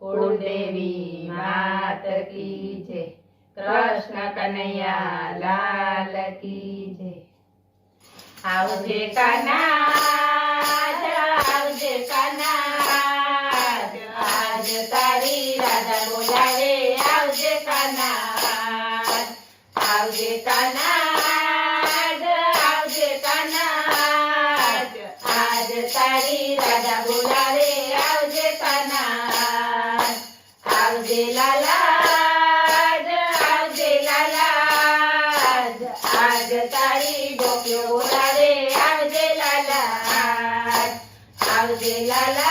कुलदेवी मात की जय। कृष्ण कन्हैया लाल की जय। आवजे कान्हा आवजे कान्हा आज तारी राधा बोलावे आवजे कान्हा आवजे कान्हा आवजे कान्हा आज तारी राधा बोलावे आवजे कान्हा आवजे लाला आवजे लाला आज तारी गोपियो बोलावे आवजे लाला आवजे लाला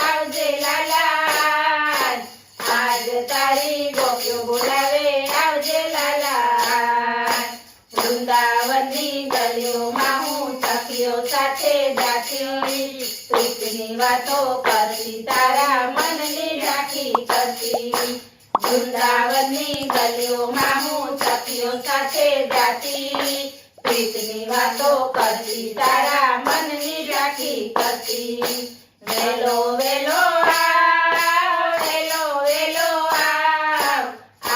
आवजे लाला आज तारी गोपियो बोलावे आवजे लाला वृंदावननी गलीओમાં હું સખીઓ સાથે જાતી પ્રીતની વાતો કરતી તારા મનની રાખી કરતી વૃંદાવનની ગલીઓમાં હું સખીઓ સાથે જાતી પ્રીતની વાતો કરતી તારા મનની રાખી કરતી વેલો વેલો આવ વેલો વેલો આવ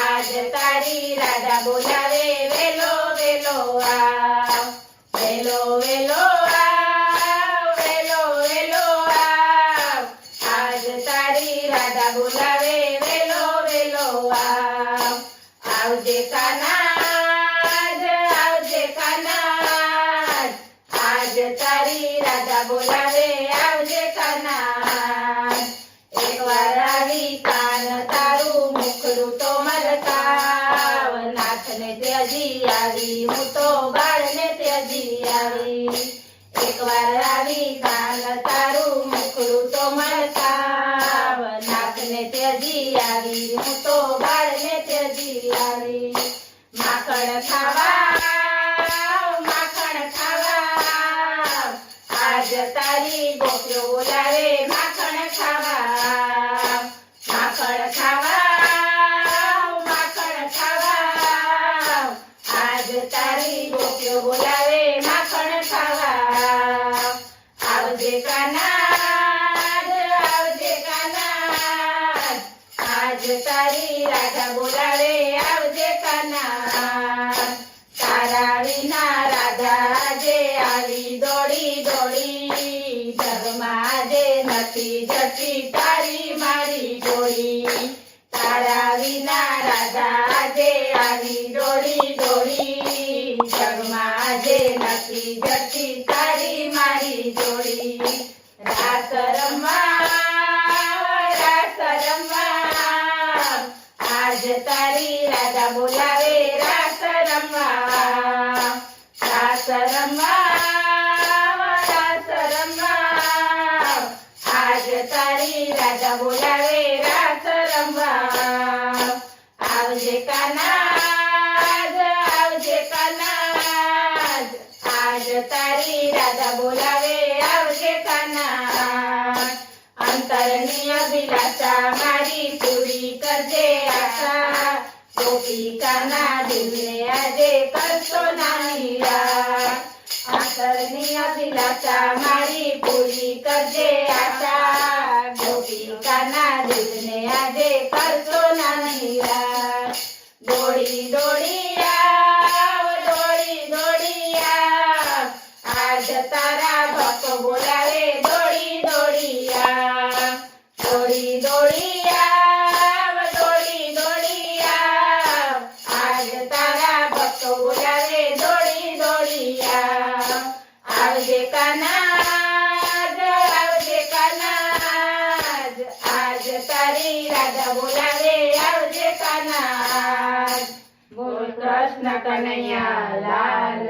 આજ તારી રાધા બોલાવે વેલો વેલો આવ વેલો વેલો આવ વેલો વેલો આવ આજ તારી રાધા બોલાવે વેલો વેલો આવ આવજે કાન્હા आवजे कान्हा आज तारी राधा बोलावे आवजे कान्हा एक वार आवी कान तारू मुखडू तो मलकाव नाथ ने त्याजी आवी हूँ तो बाळ ने त्याजी आवी एक वार आवी कान तारू मुखडू तो मलकाव नाथ ने त्याजी आवी हूँ तो बाळ ने त्याजी आवी माखण खावा माखण खावा आज तारी गोपियो बोलावे माखण खावा माखण खावा माखण खावा आज तारी गोपियो बोलावे माखण खावा आवजे कान्हा आवजे कान्हा आज तारी राधा बोलावे आवजे कान्हा तारा विना राधा जे आवी दौड़ी दौड़ी जगमा जे नथी जती तारी मारी डोली तारा विना राधा जे आवी दौड़ी दौड़ी जगमा जे नथी जती तारी मारी डोली रास रमवा आज तारी राधा बोलावे रास रमवा रास रमवा रास रमवा आज तारी राधा बोलावे रास रमवा आवजे कान्हा आवजे कान्हा आज तारी राधा बोलावे आवजे कान्हा अंतरनी अभिलाषा मारी पूरी करजे आशा गोपिकाना दिलने आजे करशो नानीरा अंतरनी अभिलाषा मारी पूरी करजे आशा गोपिकाना दिलने आजे करशो नानीरा दौड़ी दौड़ी आव दौड़ी दौड़ी आव आज तारा भक्त बोलावे दौड़ी दौड़ी आव दौड़ी दौड़ी आव दौड़ी दौड़ी आव आज तारा भक्त बोलावे दौड़ी दौड़ी आव आवजे कान्हा आवजे कान्हा आज तारी राधा बोलावे आवजे कान्हा बोल कृष्ण कन्हैया लाल